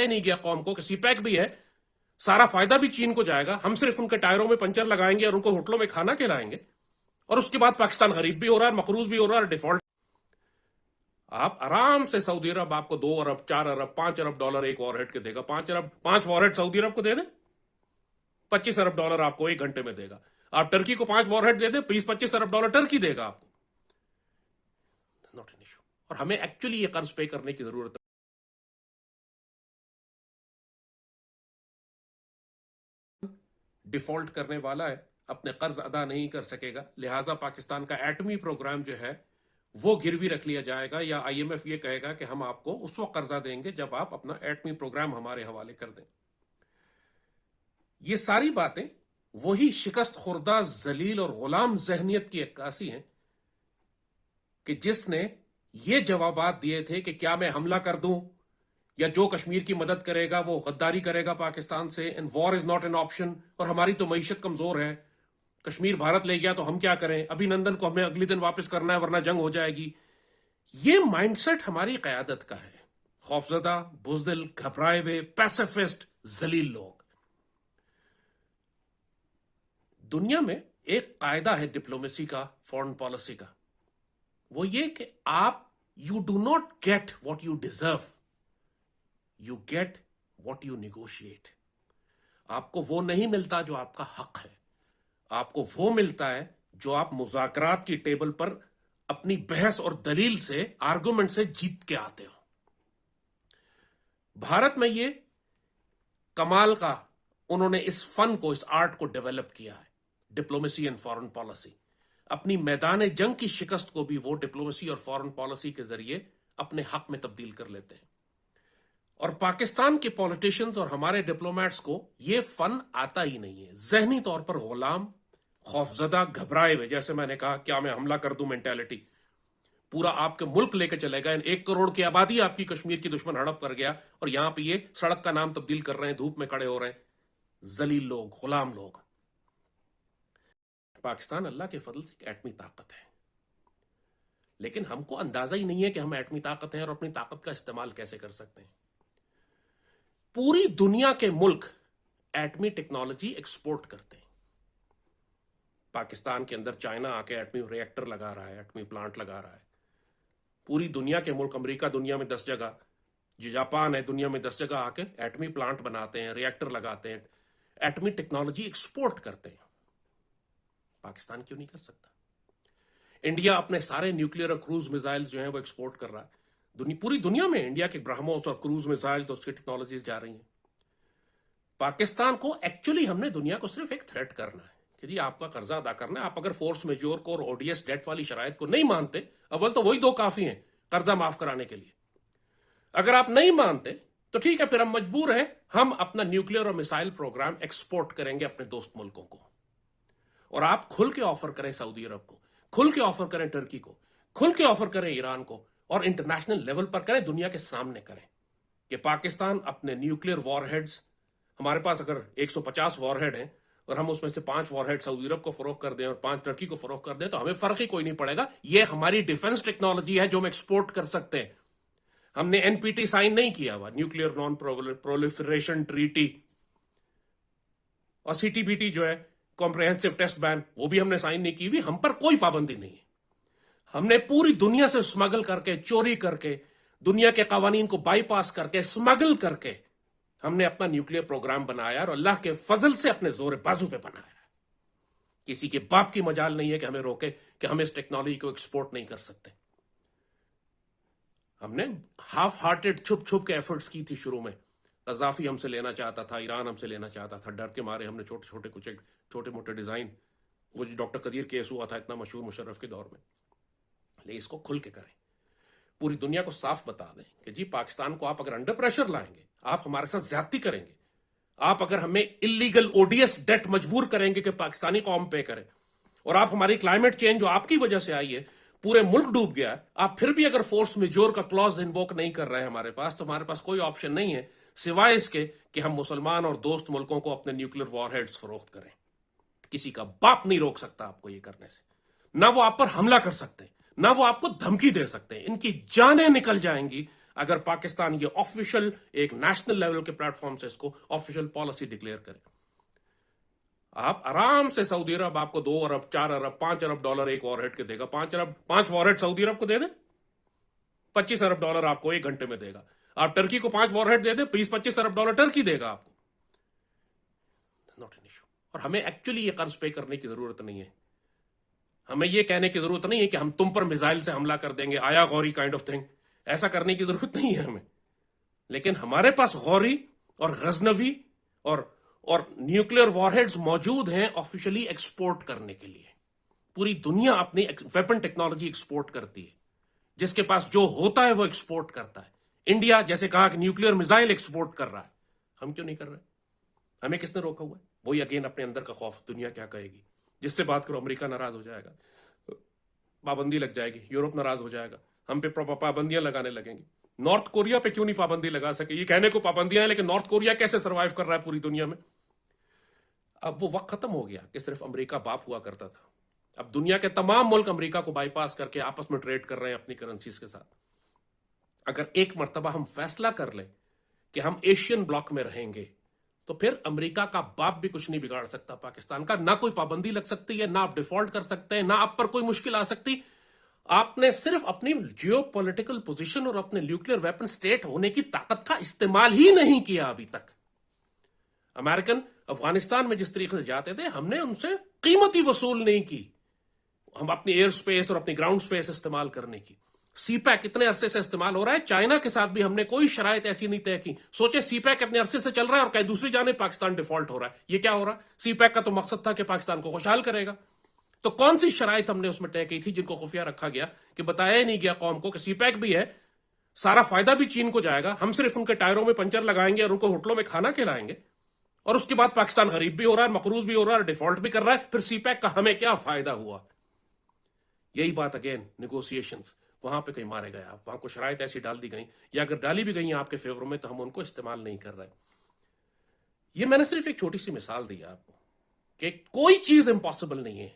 ہی نہیں گیا قوم کو کہ سی پیک بھی ہے, سارا فائدہ بھی چین کو جائے گا, ہم صرف ان کے ٹائروں میں پنچر لگائیں گے اور ان کو ہوٹلوں میں کھانا کھلائیں گے, اور اس کے بعد پاکستان غریب بھی ہو رہا ہے, مقروض بھی ہو رہا ہے, ڈیفالٹ. آپ آرام سے سعودی عرب آپ کو 2 ارب 4 ارب 5 ارب ڈالر ایک وار ہیڈ کے دے گا. 5 وار ہیڈ سعودی عرب کو دے دیں, 25 ارب ڈالر آپ کو ایک گھنٹے میں دے گا. آپ ٹرکی کو 5 وار ہیڈ دے دیں, 25 ارب ڈالر ٹرکی دے گا آپ کو. Not an issue. اور ہمیں ایکچولی یہ قرض پے کرنے کی ضرورت ہے. ڈیفالٹ کرنے والا ہے, اپنے قرض ادا نہیں کر سکے گا, لہٰذا پاکستان کا ایٹمی پروگرام جو ہے وہ گروی رکھ لیا جائے گا, یا آئی ایم ایف یہ کہے گا کہ ہم آپ کو اس وقت قرضہ دیں گے جب آپ اپنا ایٹمی پروگرام ہمارے حوالے کر دیں. یہ ساری باتیں وہی شکست خوردہ ذلیل اور غلام ذہنیت کی عکاسی ہیں کہ جس نے یہ جوابات دیے تھے کہ کیا میں حملہ کر دوں, یا جو کشمیر کی مدد کرے گا وہ غداری کرے گا پاکستان سے, and war is not an option, اور ہماری تو معیشت کمزور ہے, کشمیر بھارت لے گیا تو ہم کیا کریں, ابھی نندن کو ہمیں اگلی دن واپس کرنا ہے ورنہ جنگ ہو جائے گی. یہ مائنڈ سیٹ ہماری قیادت کا ہے. خوفزدہ, بزدل, گھبرائے ہوئے, پیسیفسٹ, ذلیل لوگ. دنیا میں ایک قاعدہ ہے ڈپلومیسی کا, فورن پالیسی کا, وہ یہ کہ آپ you do not get what you deserve, you get what you negotiate. آپ کو وہ نہیں ملتا جو آپ کا حق ہے, آپ کو وہ ملتا ہے جو آپ مذاکرات کی ٹیبل پر اپنی بحث اور دلیل سے, آرگومنٹ سے جیت کے آتے ہو. بھارت میں یہ کمال کا انہوں نے اس فن کو, اس آرٹ کو ڈیولپ کیا ہے, ڈپلومیسی اینڈ فارن پالیسی. اپنی میدان جنگ کی شکست کو بھی وہ ڈپلومیسی اور فارن پالیسی کے ذریعے اپنے حق میں تبدیل کر لیتے ہیں. اور پاکستان کے پولیٹیشنز اور ہمارے ڈپلومیٹس کو یہ فن آتا ہی نہیں ہے. ذہنی طور پر غلام, خوفزدہ, گھبرائے ہوئے, جیسے میں نے کہا کیا میں حملہ کر دوں مینٹیلٹی. پورا آپ کے ملک لے کے چلے گا, 1 کروڑ کی آبادی آپ کی کشمیر کی دشمن ہڑپ کر گیا, اور یہاں پہ یہ سڑک کا نام تبدیل کر رہے ہیں, دھوپ میں کھڑے ہو رہے ہیں. ذلیل لوگ, غلام لوگ. پاکستان اللہ کے فضل سے ایک ایٹمی طاقت ہے, لیکن ہم کو اندازہ ہی نہیں ہے کہ ہم ایٹمی طاقت ہیں اور اپنی طاقت کا استعمال کیسے کر سکتے ہیں. پوری دنیا کے ملک ایٹمی ٹیکنالوجی ایکسپورٹ کرتے ہیں. پاکستان کے اندر چائنا آ کے ایٹمی ریئیکٹر لگا رہا ہے, ایٹمی پلانٹ لگا رہا ہے. پوری دنیا کے ملک, امریکہ دنیا میں 10 جگہ, جاپان ہے دنیا میں 10 جگہ آ کے ایٹمی پلانٹ بناتے ہیں, ریئیکٹر لگاتے ہیں, ایٹمی ٹیکنالوجی ایکسپورٹ کرتے ہیں. پاکستان کیوں نہیں کر سکتا؟ انڈیا اپنے سارے نیوکلیئر اور کروز میزائل جو ہیں وہ ایکسپورٹ کر رہا ہے. پوری دنیا میں انڈیا کے برہموس اور کروز میزائل اور اس کی ٹیکنالوجیز جا رہی ہیں. پاکستان کو ایکچولی ہم نے دنیا کو صرف ایک تھریٹ کرنا ہے کہ جی آپ کا قرضہ ادا کرنا ہے. آپ اگر فورس میجور کو اور او ڈی ایس ڈیٹ والی شرائط کو نہیں مانتے, اول تو وہی 2 کافی ہیں قرضہ معاف کرانے کے لیے. اگر آپ نہیں مانتے تو ٹھیک ہے, پھر ہم مجبور ہیں, ہم اپنا نیوکلیئر اور میسائل پروگرام ایکسپورٹ کریں گے اپنے دوست ملکوں کو. اور آپ کھل کے آفر کریں سعودی عرب کو, کھل کے آفر کریں ٹرکی کو, کھل کے آفر کریں ایران کو, اور انٹرنیشنل لیول پر کریں, دنیا کے سامنے کریں کہ پاکستان اپنے نیوکلیئر وار ہیڈز, ہمارے پاس اگر 150 وار ہیڈ ہیں اور ہم اس میں سے 5 وار ہیڈ سعودی عرب کو فروخت کر دیں اور 5 ٹرکی کو فروخت کر دیں تو ہمیں فرق ہی کوئی نہیں پڑے گا. یہ ہماری ڈیفنس ٹیکنالوجی ہے جو ہم ایکسپورٹ کر سکتے ہیں. ہم نے این پی ٹی سائن نہیں کیا ہوا, نیوکلیئر نان پرولیفریشن ٹریٹی, اور سی ٹی بی ٹی جو ہے کمپریہنسو ٹیسٹ بین, وہ بھی ہم نے سائن نہیں کی ہوئی. ہم پر کوئی پابندی نہیں ہے. ہم نے پوری دنیا سے اسمگل کر کے, چوری کر کے, دنیا کے قوانین کو بائی پاس کر کے, اسمگل کر کے ہم نے اپنا نیوکلیئر پروگرام بنایا, اور اللہ کے فضل سے اپنے زور بازو پہ بنایا. کسی کے باپ کی مجال نہیں ہے کہ ہمیں روکے کہ ہم اس ٹیکنالوجی کو ایکسپورٹ نہیں کر سکتے. ہم نے ہاف ہارٹڈ, چھپ چھپ کے ایفرٹس کی تھی شروع میں. قذافی ہم سے لینا چاہتا تھا, ایران ہم سے لینا چاہتا تھا, ڈر کے مارے ہم نے چھوٹے موٹے ڈیزائن, وہ جو ڈاکٹر قدیر کیس ہوا تھا اتنا مشہور مشرف کے دور میں. لیکن اس کو کھل کے کریں, پوری دنیا کو صاف بتا دیں کہ جی پاکستان کو آپ اگر انڈر پریشر لائیں گے, آپ ہمارے ساتھ زیادتی کریں گے, آپ اگر ہمیں illegal odious debt مجبور کریں گے کہ پاکستانی قوم پے کرے, اور آپ ہماری کلائمیٹ چینج جو آپ کی وجہ سے آئی ہے, پورے ملک ڈوب گیا ہے, آپ پھر بھی اگر فورس میجور کا کلوز انووک نہیں کر رہے ہیں ہمارے پاس, تو ہمارے پاس کوئی آپشن نہیں ہے سوائے اس کے کہ ہم مسلمان اور دوست ملکوں کو اپنے نیوکلیئر وار ہیڈز فروخت کریں. کسی کا باپ نہیں روک سکتا آپ کو یہ کرنے سے. نہ وہ آپ پر حملہ کر سکتے, نہ وہ آپ کو دھمکی دے سکتے ہیں. ان کی جانیں نکل جائیں گی اگر پاکستان یہ آفیشل ایک نیشنل لیول کے پلیٹ فارم سے اس کو آفیشل پالیسی ڈکلیئر کرے. آپ آرام سے سعودی عرب آپ کو 2 ارب 4 ارب 5 ارب ڈالر ایک وار ہیڈ کے دے گا. 5 وار ہیڈ سعودی عرب کو دے دیں, 25 ارب ڈالر آپ کو 1 گھنٹے میں دے گا. آپ ٹرکی کو 5 وار ہیڈ دے دیں, 25 ارب ڈالر ٹرکی دے گا آپ کو. Not an issue. اور ہمیں ایکچولی یہ قرض پے کرنے کی ضرورت نہیں ہے. ہمیں یہ کہنے کی ضرورت نہیں ہے کہ ہم تم پر میزائل سے حملہ کر دیں گے, آیا غوری کائنڈ آف تھنگ. ایسا کرنے کی ضرورت نہیں ہے ہمیں. لیکن ہمارے پاس غوری اور غزنوی اور نیوکلیر وار ہیڈز موجود ہیں آفیشلی ایکسپورٹ کرنے کے لیے. پوری دنیا اپنی ویپن ٹیکنالوجی ایکسپورٹ کرتی ہے. جس کے پاس جو ہوتا ہے وہ ایکسپورٹ کرتا ہے. انڈیا جیسے کہا کہ نیوکلیر میزائل ایکسپورٹ کر رہا ہے, ہم کیوں نہیں کر رہے؟ ہمیں کس نے روکا ہوا ہے؟ وہی اگین اپنے اندر کا خوف, دنیا کیا کہے گی. جس سے بات کرو امریکہ ناراض ہو جائے گا, پابندی لگ جائے گی. یورپ ناراض ہو جائے گا, ہم پہ پابندیاں لگانے لگیں گے. نارتھ کوریا پہ کیوں نہیں پابندی لگا سکے؟ یہ کہنے کو پابندیاں ہیں, لیکن نارتھ کوریا کیسے سروائیو کر رہا ہے پوری دنیا میں؟ اب وہ وقت ختم ہو گیا کہ صرف امریکہ باپ ہوا کرتا تھا. اب دنیا کے تمام ملک امریکہ کو بائی پاس کر کے آپس میں ٹریڈ کر رہے ہیں اپنی کرنسیز کے ساتھ. اگر ایک مرتبہ ہم فیصلہ کر لیں کہ ہم ایشین بلاک میں رہیں گے, تو پھر امریکہ کا باپ بھی کچھ نہیں بگاڑ سکتا پاکستان کا. نہ کوئی پابندی لگ سکتی ہے, نہ آپ ڈیفالٹ کر سکتے ہیں, نہ آپ پر کوئی مشکل آ سکتی. آپ نے صرف اپنی جیو پولیٹیکل پوزیشن اور اپنے نیوکلیر ویپن سٹیٹ ہونے کی طاقت کا استعمال ہی نہیں کیا ابھی تک. امریکن افغانستان میں جس طریقے سے جاتے تھے, ہم نے ان سے قیمت ہی وصول نہیں کی. ہم اپنی ایئر سپیس اور اپنی گراؤنڈ سپیس استعمال کرنے کی. سی پیک اتنے عرصے سے استعمال ہو رہا ہے. چائنا کے ساتھ بھی ہم نے کوئی شرائط ایسی نہیں طے کی. سوچے سی پیک اتنے عرصے سے چل رہا ہے اور کہیں دوسری جانب پاکستان ڈیفالٹ ہو رہا ہے. یہ کیا ہو رہا؟ سی پیک کا تو مقصد تھا کہ پاکستان کو خوشحال کرے گا. تو کون سی شرائط ہم نے اس میں طے کی تھی جن کو خفیہ رکھا گیا کہ بتایا ہی نہیں گیا قوم کو کہ سی پیک بھی ہے, سارا فائدہ بھی چین کو جائے گا, ہم صرف ان کے ٹائروں میں پنچر لگائیں گے اور ان کو ہوٹلوں میں کھانا کھلائیں گے, اور اس کے بعد پاکستان غریب بھی ہو رہا ہے, مقروض بھی ہو رہا ہے, ڈیفالٹ بھی کر رہا ہے. پھر سی پیک کا ہمیں کیا فائدہ ہوا؟ یہی بات اگین نیگوسیشنز, وہاں پہ کہیں مارے گئے آپ. وہاں کو شرائط ایسی ڈال دی گئیں, یا اگر ڈالی بھی گئی ہیں آپ کے فیور میں, تو ہم ان کو استعمال نہیں کر رہے. یہ میں نے صرف ایک چھوٹی سی مثال دی آپ کو کہ کوئی چیز امپاسبل نہیں ہے.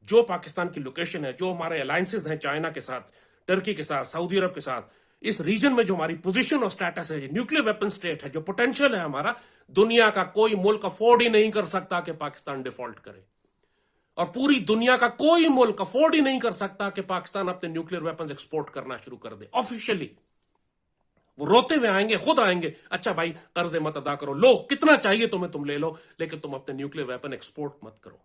جو پاکستان کی لوکیشن ہے, جو ہمارے الائنسز ہیں چائنا کے ساتھ, ٹرکی کے ساتھ, سعودی عرب کے ساتھ, اس ریجن میں جو ہماری پوزیشن اور سٹیٹس ہے, نیوکلیر ویپن سٹیٹ ہے, جو پوٹینشیل ہے ہمارا, دنیا کا کوئی ملک افورڈ ہی نہیں کر سکتا کہ پاکستان ڈیفالٹ کرے. اور پوری دنیا کا کوئی ملک افورڈ ہی نہیں کر سکتا کہ پاکستان اپنے نیوکلیر ویپنز ایکسپورٹ کرنا شروع کر دے آفیشلی. وہ روتے ہوئے آئیں گے, خود آئیں گے, اچھا بھائی قرض مت ادا کرو, لو کتنا چاہیے تم لے لو, لیکن تم اپنے نیوکلیر ویپن ایکسپورٹ مت کرو.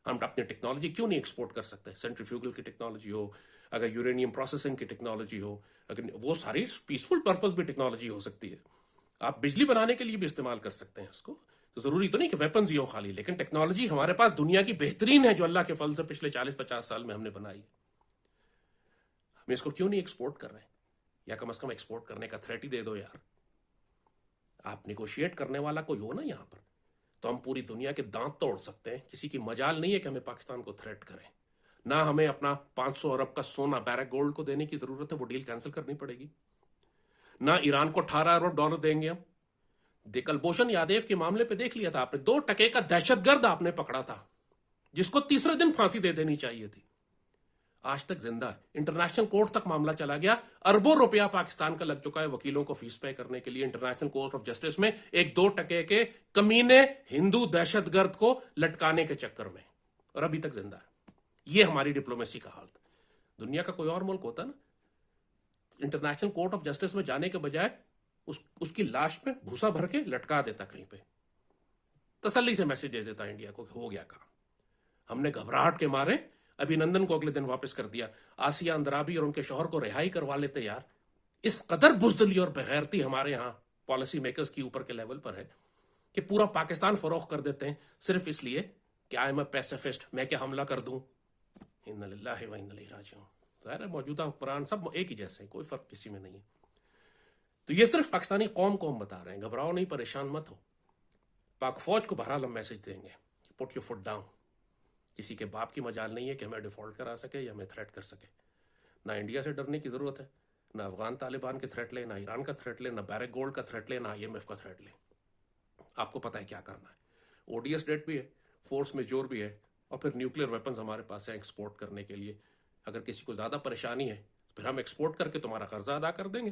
ہم اپنی ٹیکنالوجی کیوں نہیں ایکسپورٹ کر سکتے؟ سینٹریفیوگل کی ٹیکنالوجی ہو, اگر یورینیم پروسیسنگ کی ٹیکنالوجی ہو, اگر وہ ساری پیسفل پرپز بھی ٹیکنالوجی ہو سکتی ہے. آپ بجلی بنانے کے لیے بھی استعمال کر سکتے ہیں اس کو. تو ضروری تو نہیں کہ ویپنز ہی ہو خالی, لیکن ٹیکنالوجی ہمارے پاس دنیا کی بہترین ہے جو اللہ کے فضل سے پچھلے 40-50 سال میں ہم نے بنائی. ہم اس کو کیوں نہیں ایکسپورٹ کر رہے ہیں؟ یا کم از کم ایکسپورٹ کرنے کا تھریٹ ہی دے دو یار. آپ نیگوشیٹ کرنے والا کوئی ہو نا یہاں پر, تو ہم پوری دنیا کے دانت توڑ سکتے ہیں. کسی کی مجال نہیں ہے کہ ہمیں پاکستان کو تھریٹ کریں. نہ ہمیں اپنا 500 ارب کا سونا بیرک گولڈ کو دینے کی ضرورت ہے, وہ ڈیل کینسل کرنی پڑے گی. نہ ایران کو 18 ارب ڈالر دیں گے ہم. کلبھوشن یادیو کے معاملے پہ دیکھ لیا تھا آپ نے, 2 ٹکے کا دہشت گرد آپ نے پکڑا تھا جس کو تیسرے دن پھانسی دے دینی چاہیے تھی. آج تک زندہ ہے. انٹرنیشنل کورٹ تک معاملہ چلا گیا, اربوں روپیہ پاکستان کا لگ چکا ہے وکیلوں کو فیس پے کرنے کے لیے انٹرنیشنل کورٹ آف جسٹس میں, ایک 2 ٹکے کے کمینے ہندو دہشت گرد کو لٹکانے کے چکر میں, اور ابھی تک زندہ ہے. یہ ہماری ڈپلومیسی کا حالت. دنیا کا کوئی اور ملک ہوتا نا, انٹرنیشنل کورٹ آف جسٹس میں جانے کے بجائے اس کی لاش میں بھوسا بھر کے لٹکا دیتا کہیں پہ, تسلی سے میسج دے دیتا انڈیا کو کہ ہو گیا کام. ہم نے گھبراہٹ کے مارے ابھی نندن کو اگلے دن واپس کر دیا, آسیہ اندرابی اور ان کے شوہر کو رہائی کروا لیتے یار. اس قدر بزدلی اور بغیرتی ہمارے ہاں پالیسی میکرز کی اوپر کے لیول پر ہے کہ پورا پاکستان فروخت کر دیتے ہیں صرف اس لیے کہ آئی ایم اے پیسیفسٹ, میں کیا حملہ کر دوں. انا للہ و انا الیہ راجعون. ظاہر ہے موجودہ حکمران سب ایک ہی جیسے ہیں, کوئی فرق کسی میں نہیں ہے. تو یہ صرف پاکستانی قوم کو ہم بتا رہے ہیں, گھبراؤ نہیں, پریشان مت ہو. پاک فوج کو بہرحال ہم میسج دیں گے, پٹ یور فٹ ڈاؤن. کسی کے باپ کی مجال نہیں ہے کہ ہمیں ڈیفالٹ کرا سکے یا ہمیں تھریٹ کر سکے. نہ انڈیا سے ڈرنے کی ضرورت ہے, نہ افغان طالبان کے تھریٹ لیں, نہ ایران کا تھریٹ لیں, نہ بیرک گولڈ کا تھریٹ لیں, نہ IMF کا تھریٹ لیں. آپ کو پتہ ہے کیا کرنا ہے. ODS ڈیٹ بھی ہے, فورس میجور بھی ہے, اور پھر نیوکلیر ویپنز ہمارے پاس ہیں ایکسپورٹ کرنے کے لیے. اگر کسی کو زیادہ پریشانی ہے پھر ہم ایکسپورٹ کر کے تمہارا قرضہ ادا کر دیں گے.